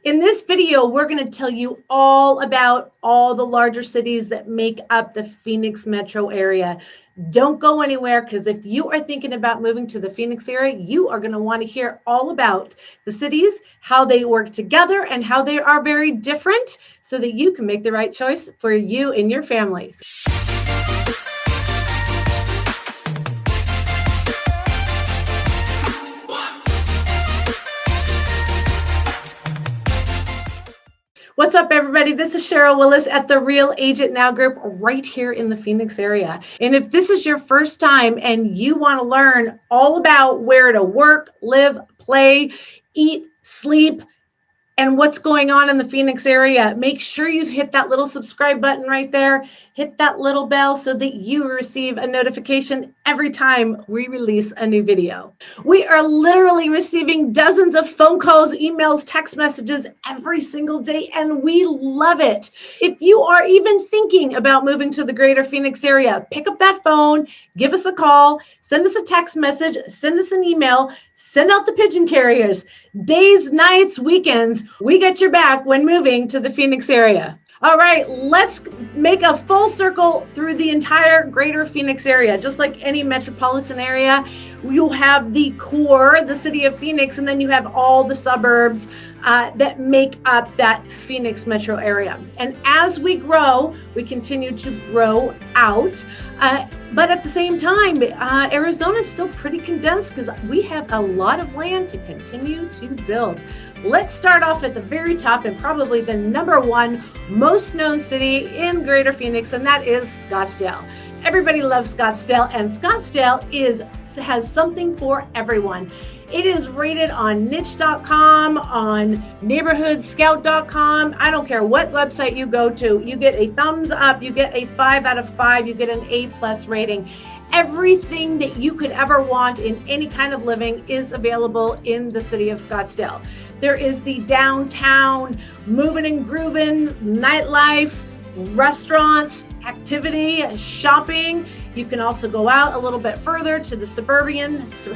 In this video, we're going to tell you all about all the larger cities that make up the Phoenix metro area. Don't go anywhere, because if you are thinking about moving to the Phoenix area, you are going to want to hear all about the cities, how they work together, and how they are very different so that you can make the right choice for you and your families. What's up, everybody? This is Sheryl Willis at the Real Agent Now group right here in the Phoenix area. And if this is your first time and you want to learn all about where to work, live, play, eat, sleep, and what's going on in the Phoenix area, make sure you hit that little subscribe button right there. Hit that little bell so that you receive a notification every time we release a new video. We are literally receiving dozens of phone calls, emails, text messages every single day, and we love it. If you are even thinking about moving to the greater Phoenix area, pick up that phone, give us a call, send us a text message, send us an email, send out the pigeon carriers. Days, nights, weekends, we got your back when moving to the Phoenix area. All right, let's make a full circle through the entire greater Phoenix area. Just like any metropolitan area, you have the core, the city of Phoenix, and then you have all the suburbs that make up that Phoenix metro area. And as we grow, we continue to grow out. But at the same time, Arizona is still pretty condensed because we have a lot of land to continue to build. Let's start off at the very top and probably the number one most known city in greater Phoenix, and that is Scottsdale. Everybody loves Scottsdale, and Scottsdale has something for everyone. It is rated on niche.com, on neighborhoodscout.com. I don't care what website you go to. You get a thumbs up, you get a 5 out of 5, you get an A+ rating. Everything that you could ever want in any kind of living is available in the city of Scottsdale. There is the downtown moving and grooving nightlife, restaurants, activity, shopping. You can also go out a little bit further to the suburbs.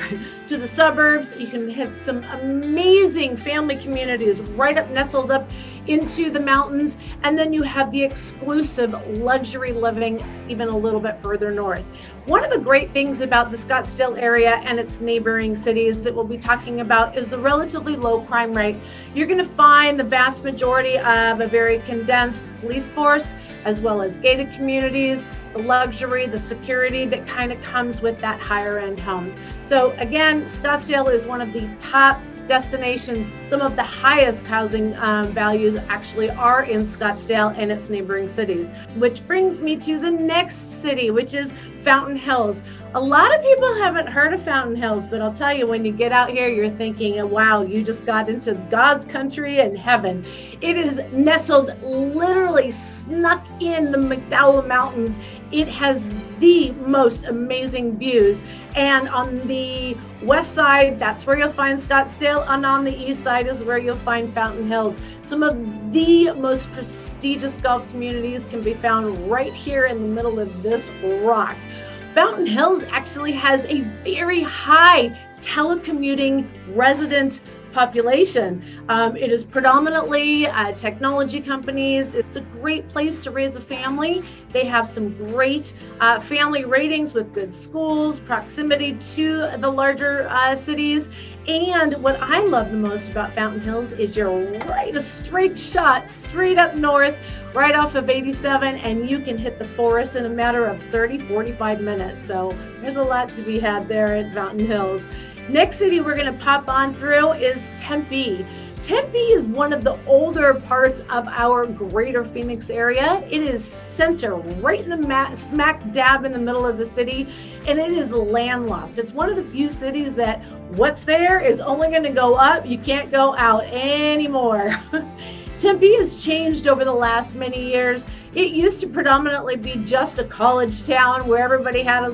You can have some amazing family communities right up nestled up into the mountains. And then you have the exclusive luxury living even a little bit further north. One of the great things about the Scottsdale area and its neighboring cities that we'll be talking about is the relatively low crime rate. You're going to find the vast majority of a very condensed police force, as well as gated communities, the luxury, the security that kind of comes with that higher end home. So again, Scottsdale is one of the top destinations. Some of the highest housing values actually are in Scottsdale and its neighboring cities, which brings me to the next city, which is Fountain Hills. A lot of people haven't heard of Fountain Hills, but I'll tell you, when you get out here, you're thinking, wow, you just got into God's country and heaven. It is nestled, literally snuck in the McDowell Mountains. It has the most amazing views. And on the west side, that's where you'll find Scottsdale, and on the east side is where you'll find Fountain Hills. Some of the most prestigious golf communities can be found right here in the middle of this rock. Fountain Hills actually has a very high telecommuting resident population. It is predominantly technology companies. It's a great place to raise a family. They have some great family ratings with good schools, proximity to the larger cities. And what I love the most about Fountain Hills is you're right, a straight shot straight up north, right off of 87, and you can hit the forest in a matter of 30-45 minutes. So there's a lot to be had there at Fountain Hills. Next city we're going to pop on through is Tempe. Tempe is one of the older parts of our greater Phoenix area. It is center, right in the smack dab in the middle of the city, and it is landlocked. It's one of the few cities that what's there is only going to go up. You can't go out anymore. Tempe has changed over the last many years. It used to predominantly be just a college town where everybody had a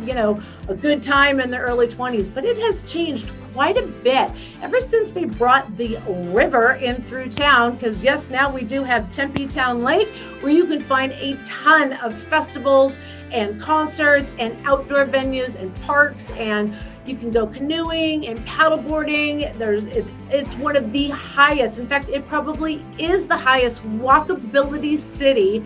good time in the early 20s, but it has changed quite a bit ever since they brought the river in through town, because yes, now we do have Tempe Town Lake, where you can find a ton of festivals and concerts and outdoor venues and parks, and You can go canoeing and paddleboarding. It's one of the highest. In fact, it probably is the highest walkability city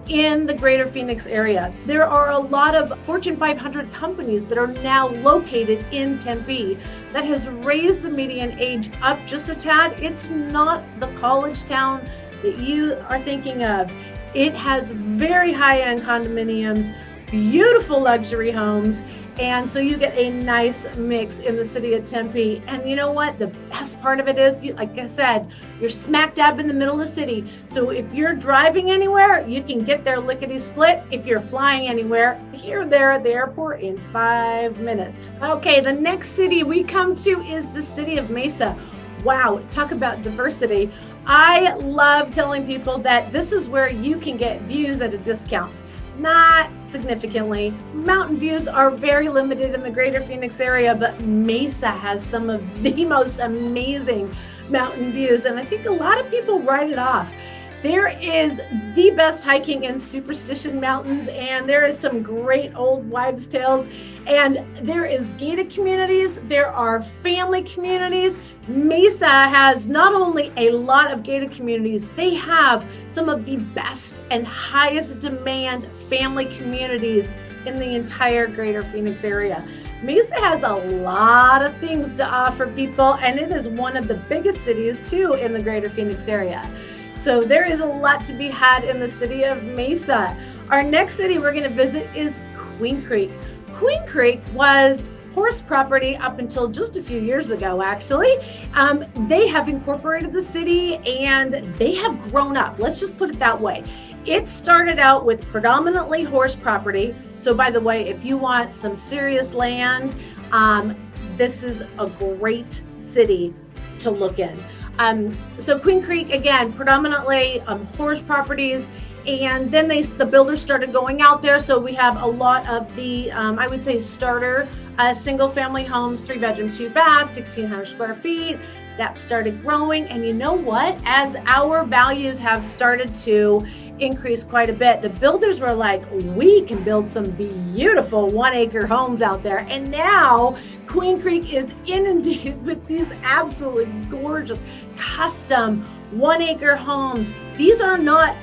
in the greater Phoenix area. There are a lot of Fortune 500 companies that are now located in Tempe. That has raised the median age up just a tad. It's not the college town that you are thinking of. It has very high-end condominiums, beautiful luxury homes, and so you get a nice mix in the city of Tempe. And you know what? The best part of it is, like I said, you're smack dab in the middle of the city. So if you're driving anywhere, you can get there lickety-split. If you're flying anywhere, here, there at the airport in 5 minutes. Okay, the next city we come to is the city of Mesa. Wow, talk about diversity. I love telling people that this is where you can get views at a discount. Not significantly. Mountain views are very limited in the greater Phoenix area, but Mesa has some of the most amazing mountain views, and I think a lot of people write it off. There is the best hiking in Superstition Mountains, and there is some great old wives' tales, and there is gated communities, there are family communities. Mesa has not only a lot of gated communities, they have some of the best and highest demand family communities in the entire greater Phoenix area. Mesa has a lot of things to offer people, and it is one of the biggest cities too in the greater Phoenix area. So there is a lot to be had in the city of Mesa. Our next city we're going to visit is Queen Creek. Queen Creek was horse property up until just a few years ago, actually. They have incorporated the city and they have grown up. Let's just put it that way. It started out with predominantly horse property. So by the way, if you want some serious land, this is a great city to look in. So Queen Creek, again, predominantly horse properties, and then the builders started going out there. So we have a lot of the, I would say, starter single family homes, 3-bedroom, 2-bath, 1,600 square feet. That started growing, and you know what? As our values have started to increase quite a bit, the builders were like, we can build some beautiful 1-acre homes out there. And now Queen Creek is inundated with these absolutely gorgeous custom 1-acre homes. These are not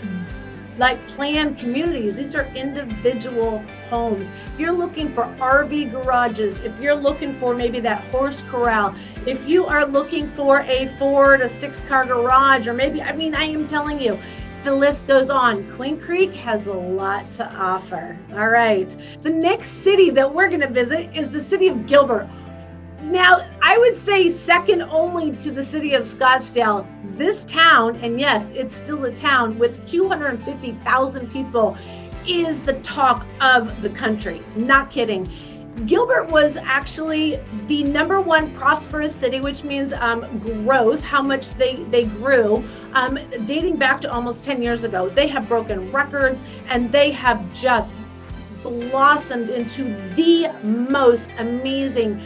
like planned communities. These are individual homes. If you're looking for RV garages, if you're looking for maybe that horse corral, if you are looking for a 4 to 6 car garage, or maybe, I am telling you, the list goes on. Queen Creek has a lot to offer. All right. The next city that we're going to visit is the city of Gilbert. Now, I would say second only to the city of Scottsdale, this town, and yes, it's still a town with 250,000 people, is the talk of the country. Not kidding. Gilbert was actually the #1 prosperous city, which means growth, how much they grew, dating back to almost 10 years ago. They have broken records, and they have just blossomed into the most amazing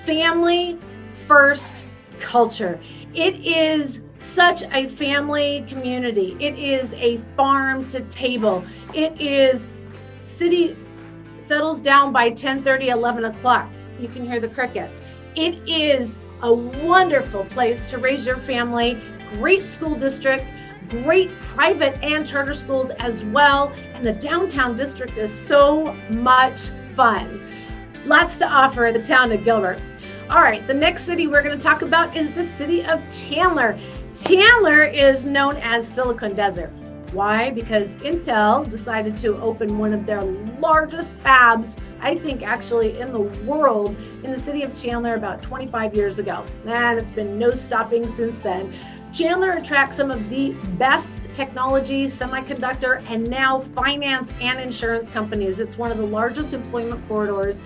family first culture. It is such a family community. It is a farm to table. It is city settles down by 10:30, 11 o'clock. You can hear the crickets. It is a wonderful place to raise your family. Great school district, great private and charter schools as well. And the downtown district is so much fun. Lots to offer at the town of Gilbert. All right, the next city we're going to talk about is the city of Chandler. Chandler is known as Silicon Desert. Why? Because Intel decided to open one of their largest fabs, I think actually in the world, in the city of Chandler about 25 years ago. And it's been no stopping since then. Chandler attracts some of the best technology, semiconductor, and now finance and insurance companies. It's one of the largest employment corridors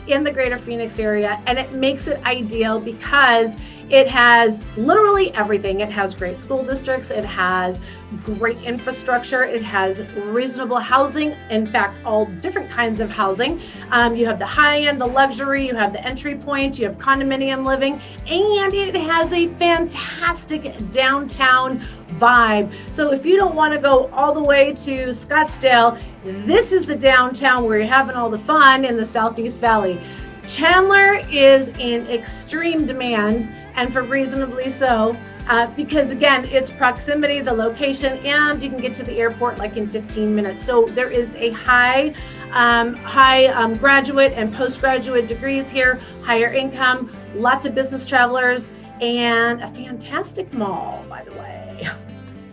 in the greater Phoenix area, and it makes it ideal because it has literally everything. It has great school districts, it has great infrastructure, it has reasonable housing, in fact, all different kinds of housing. You have the high end, the luxury, you have the entry point, you have condominium living, and it has a fantastic downtown vibe. So if you don't want to go all the way to Scottsdale, this is the downtown where you're having all the fun in the Southeast Valley. Chandler is in extreme demand, and for reasonably so, because again, it's proximity, the location, and you can get to the airport like in 15 minutes. So there is a high graduate and postgraduate degrees here, higher income, lots of business travelers, and a fantastic mall, by the way.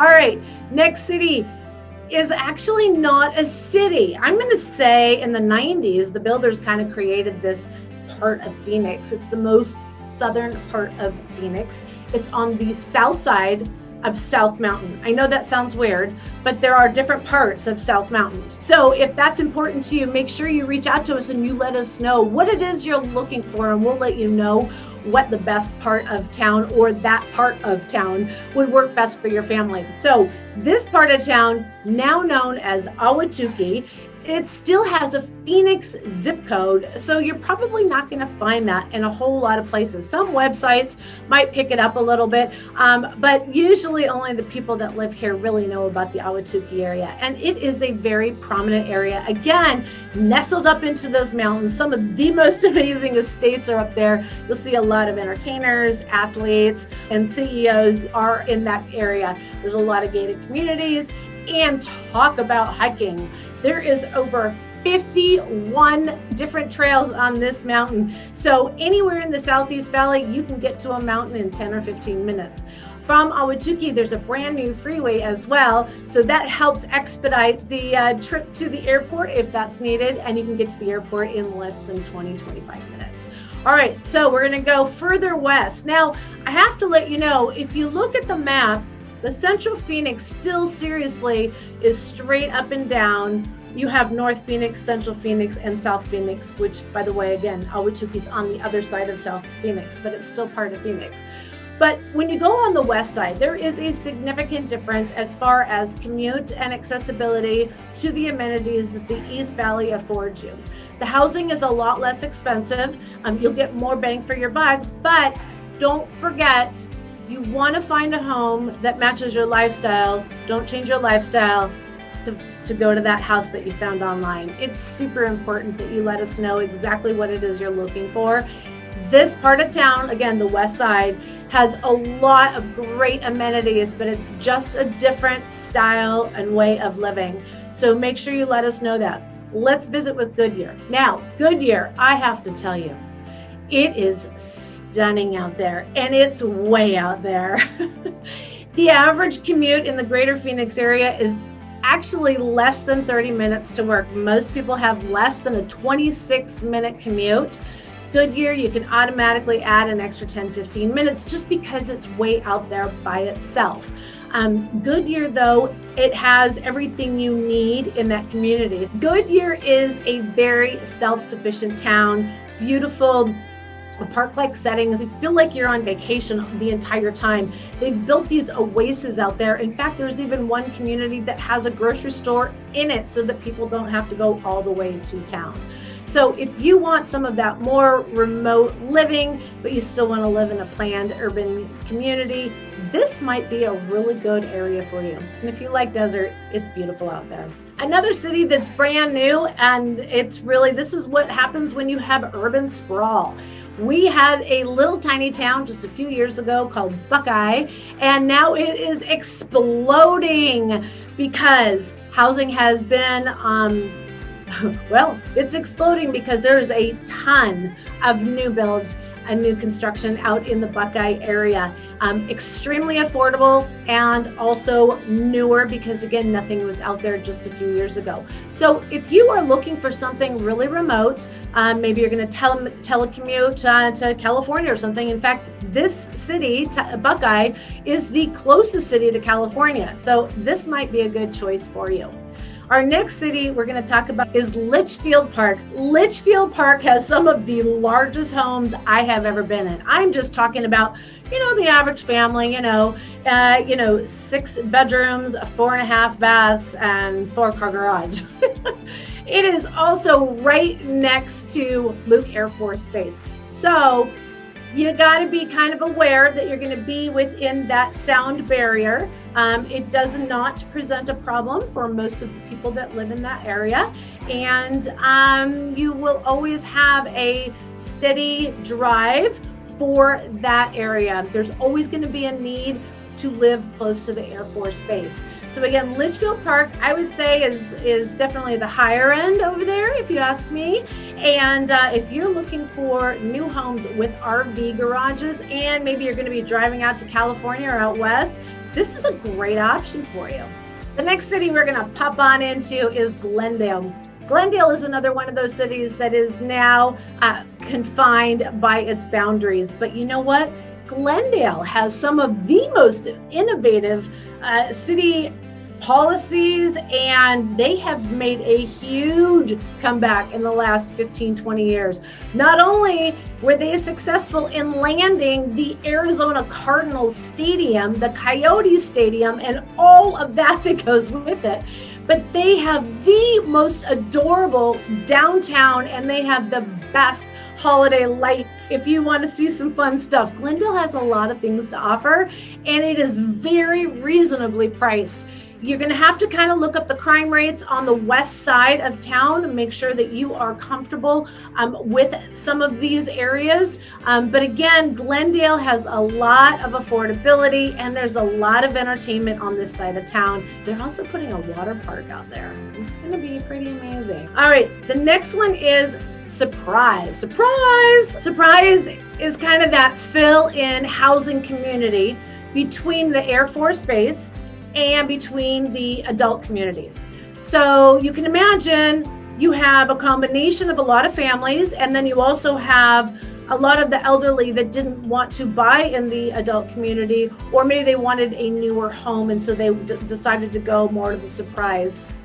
All right, next city is actually not a city. I'm going to say in the 90s, the builders kind of created this part of Phoenix. It's the most southern part of Phoenix. It's on the south side of South Mountain. I know that sounds weird, but there are different parts of South Mountain. So if that's important to you, make sure you reach out to us and you let us know what it is you're looking for, and we'll let you know what the best part of town or that part of town would work best for your family. So this part of town, now known as Ahwatukee, it still has a Phoenix zip code, so you're probably not going to find that in a whole lot of places. Some websites might pick it up a little bit, but usually only the people that live here really know about the Ahwatukee area. And it is a very prominent area. Again, nestled up into those mountains. Some of the most amazing estates are up there. You'll see a lot of entertainers, athletes, and CEOs are in that area. There's a lot of gated communities, and talk about hiking. There is over 51 different trails on this mountain. So anywhere in the Southeast Valley, you can get to a mountain in 10 or 15 minutes. From Ahwatukee, there's a brand new freeway as well. So that helps expedite the trip to the airport if that's needed. And you can get to the airport in less than 20-25 minutes. All right, so we're gonna go further west. Now, I have to let you know, if you look at the map, the Central Phoenix still seriously is straight up and down. You have North Phoenix, Central Phoenix, and South Phoenix, which, by the way, again, Ahwatukee's on the other side of South Phoenix, but it's still part of Phoenix. But when you go on the west side, there is a significant difference as far as commute and accessibility to the amenities that the East Valley affords you. The housing is a lot less expensive. You'll get more bang for your buck, but don't forget, you want to find a home that matches your lifestyle. Don't change your lifestyle to go to that house that you found online. It's super important that you let us know exactly what it is you're looking for. This part of town, again, the west side, has a lot of great amenities, but it's just a different style and way of living. So make sure you let us know that. Let's visit with Goodyear. Now, Goodyear, I have to tell you, it is stunning out there, and it's way out there. The average commute in the greater Phoenix area is actually less than 30 minutes to work. Most people have less than a 26-minute commute. Goodyear, you can automatically add an extra 10-15 minutes just because it's way out there by itself. Goodyear, though, it has everything you need in that community. Goodyear is a very self-sufficient town, beautiful park-like settings. You feel like you're on vacation the entire time. They've built these oases out there. In fact, there's even one community that has a grocery store in it so that people don't have to go all the way to town. So if you want some of that more remote living, but you still want to live in a planned urban community, this might be a really good area for you. And if you like desert, it's beautiful out there. Another city that's brand new, and this is what happens when you have urban sprawl. We had a little tiny town just a few years ago called Buckeye, and now it is exploding because housing has been, it's exploding because there's a ton of new builds and new construction out in the Buckeye area. Extremely affordable and also newer because, again, nothing was out there just a few years ago. So if you are looking for something really remote, maybe you're going to telecommute to California or something. In fact, this city, Buckeye, is the closest city to California. So this might be a good choice for you. Our next city we're going to talk about is Litchfield Park. Litchfield Park has some of the largest homes I have ever been in. I'm just talking about, the average family, 6 bedrooms, 4.5 baths, and 4-car garage. It is also right next to Luke Air Force Base. So you got to be kind of aware that you're going to be within that sound barrier. It does not present a problem for most of the people that live in that area. And you will always have a steady drive for that area. There's always going to be a need to live close to the Air Force Base. So again, Litchfield Park, I would say is definitely the higher end over there, if you ask me. And if you're looking for new homes with RV garages, and maybe you're going to be driving out to California or out west, this is a great option for you. The next city we're going to pop on into is Glendale. Glendale is another one of those cities that is now confined by its boundaries. But you know what? Glendale has some of the most innovative city policies, and they have made a huge comeback in the last 15-20 years. Not only were they successful in landing the Arizona Cardinals Stadium, the Coyotes Stadium, and all of that goes with it, but they have the most adorable downtown, and they have the best holiday lights. If you want to see some fun stuff, Glendale has a lot of things to offer, and it is very reasonably priced. You're going to have to kind of look up the crime rates on the west side of town and make sure that you are comfortable with some of these areas. But again, Glendale has a lot of affordability, and there's a lot of entertainment on this side of town. They're also putting a water park out there. It's going to be pretty amazing. All right, the next one is Surprise. Surprise is kind of that fill-in housing community between the Air Force Base and between the adult communities. So you can imagine you have a combination of a lot of families, and then you also have a lot of the elderly that didn't want to buy in the adult community, or maybe they wanted a newer home, and so they decided to go more to the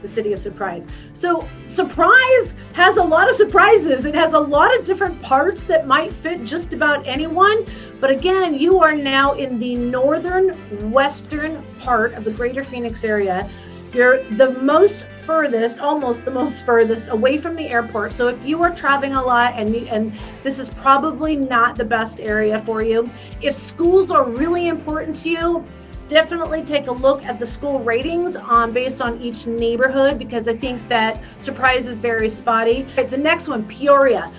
city of Surprise. So Surprise has a lot of surprises. It has a lot of different parts that might fit just about anyone. But again, you are now in the northern western part of the greater Phoenix area. You're the most furthest, almost the most furthest away from the airport. So if you are traveling a lot, and this is probably not the best area for you. If schools are really important to you, definitely take a look at the school ratings based on each neighborhood, because I think that Surprise is very spotty. The next one, Peoria.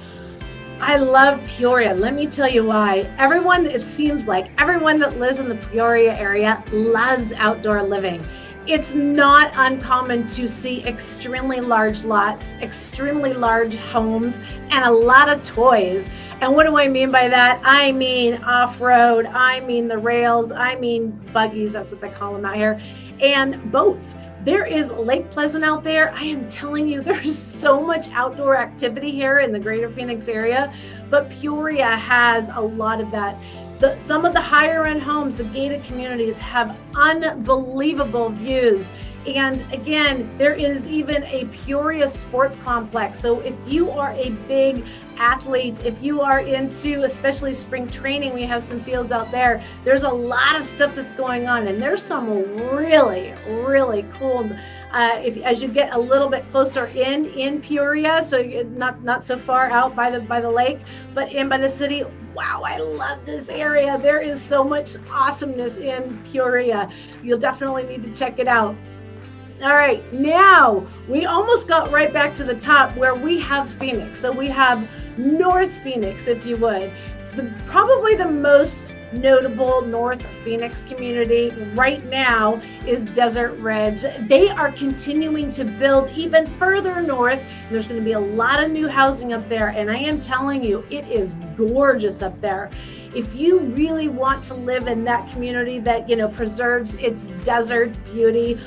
I love Peoria. Let me tell you why. It seems like everyone that lives in the Peoria area loves outdoor living. It's not uncommon to see extremely large lots, extremely large homes, and a lot of toys. And what do I mean by that? I mean off-road, I mean the rails, I mean buggies, that's what they call them out here, and boats. There is Lake Pleasant out there. I am telling you, there's so much outdoor activity here in the greater Phoenix area, but Peoria has a lot of that. Some of the higher end homes, the gated communities, have unbelievable views. And again, there is even a Peoria sports complex. So if you are a big athlete, if you are into especially spring training, we have some fields out there. There's a lot of stuff that's going on, and there's some really, really cool. As you get a little bit closer in Peoria, so you're not so far out by the lake, but in by the city. Wow, I love this area. There is so much awesomeness in Peoria. You'll definitely need to check it out. All right, now we almost got right back to the top where we have Phoenix. So we have North Phoenix, if you would. Probably the most notable North Phoenix community right now is Desert Ridge. They are continuing to build even further north. There's going to be a lot of new housing up there, and I am telling you, it is gorgeous up there. If you really want to live in that community that, preserves its desert beauty,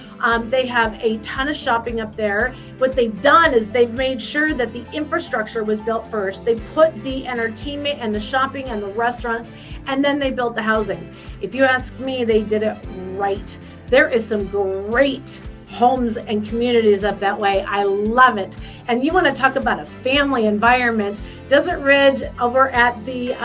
they have a ton of shopping up there. What they've done is they've made sure that the infrastructure was built first. They put the entertainment and the shopping and the restaurants, and then they built the housing. If you ask me, they did it right. There is some great homes and communities up that way. I love it. And you want to talk about a family environment. Desert Ridge over at the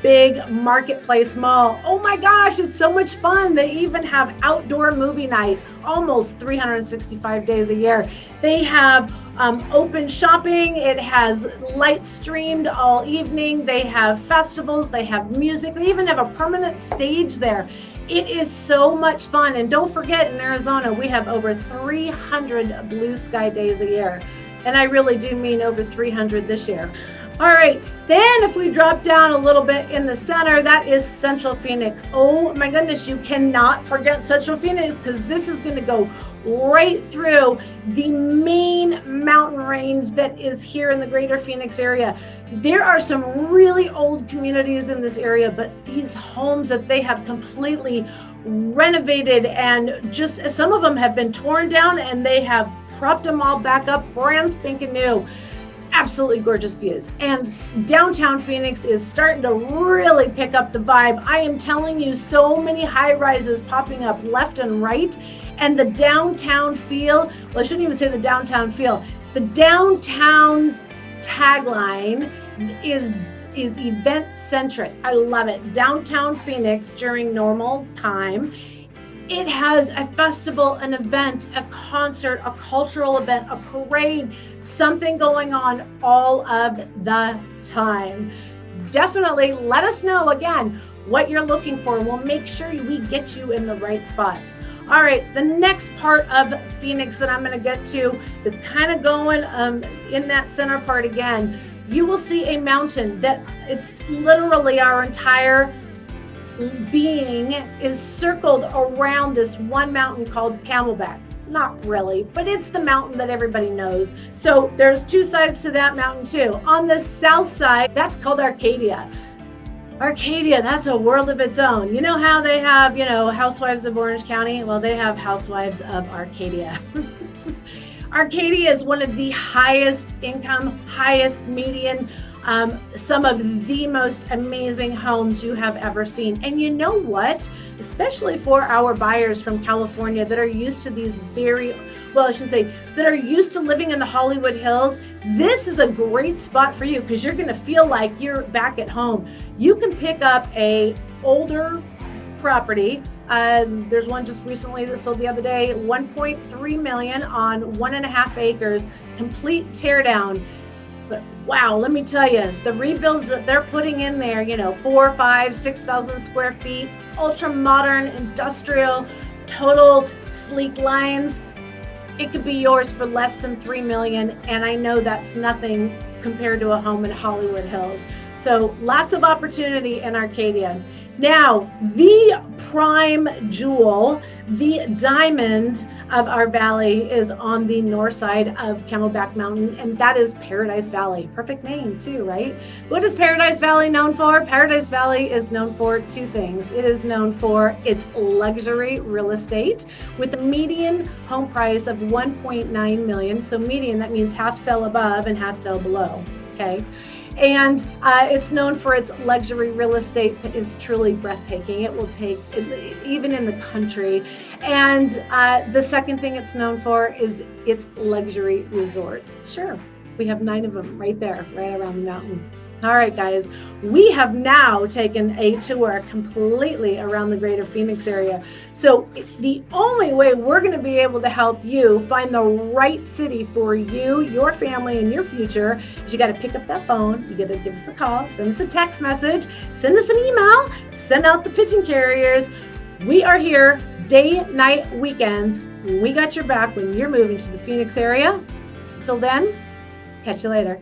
big Marketplace Mall. Oh my gosh, it's so much fun. They even have outdoor movie night almost 365 days a year. They have open shopping. It has light streamed all evening. They have festivals. They have music. They even have a permanent stage there. It is so much fun. And don't forget, in Arizona, we have over 300 blue sky days a year. And I really do mean over 300 this year. All right, then if we drop down a little bit in the center, that is Central Phoenix. Oh my goodness, you cannot forget Central Phoenix, because this is going to go right through the main mountain range that is here in the greater Phoenix area. There are some really old communities in this area, but these homes that they have completely renovated, and just some of them have been torn down and they have propped them all back up brand spanking new. Absolutely gorgeous views. And downtown Phoenix is starting to really pick up the vibe. I am telling you, so many high rises popping up left and right. And the downtown feel, well, I shouldn't even say the downtown feel. The downtown's tagline is event centric. I love it. Downtown Phoenix during normal time. It has a festival, an event, a concert, a cultural event, a parade, something going on all of the time. Definitely let us know again what you're looking for. We'll make sure we get you in the right spot. All right, the next part of Phoenix that I'm going to get to is kind of going in that center part again. You will see a mountain that it's literally our entire being is circled around this one mountain called Camelback. Not really, but it's the mountain that everybody knows. So there's two sides to that mountain too. On the south side, that's called Arcadia. Arcadia, that's a world of its own. You know how they have, Housewives of Orange County? Well, they have Housewives of Arcadia. Arcadia is one of the highest income, highest median, some of the most amazing homes you have ever seen. And you know what? Especially for our buyers from California that are used to these that are used to living in the Hollywood Hills, this is a great spot for you because you're going to feel like you're back at home. You can pick up a older property. There's one just recently that sold the other day, 1.3 million on 1.5 acres, complete teardown. But wow, let me tell you, the rebuilds that they're putting in there, 4, 5, 6,000 square feet, ultra modern, industrial, total sleek lines. It could be yours for less than 3 million. And I know that's nothing compared to a home in Hollywood Hills. So lots of opportunity in Arcadia. Now, the prime jewel, the diamond of our valley is on the north side of Camelback Mountain, and that is Paradise Valley. Perfect name too, right? What is Paradise Valley known for? Paradise Valley is known for two things. It is known for its luxury real estate with a median home price of 1.9 million. So median, that means half sell above and half sell below, okay? And it's known for its luxury real estate that is truly breathtaking. It will take, even in the country. And the second thing it's known for is its luxury resorts. Sure, we have 9 of them right there, right around the mountain. All right, guys, we have now taken a tour completely around the greater Phoenix area. So the only way we're going to be able to help you find the right city for you, your family, and your future is you got to pick up that phone. You got to give us a call, send us a text message, send us an email, send out the pigeon carriers. We are here day, night, weekends. We got your back when you're moving to the Phoenix area. Until then, catch you later.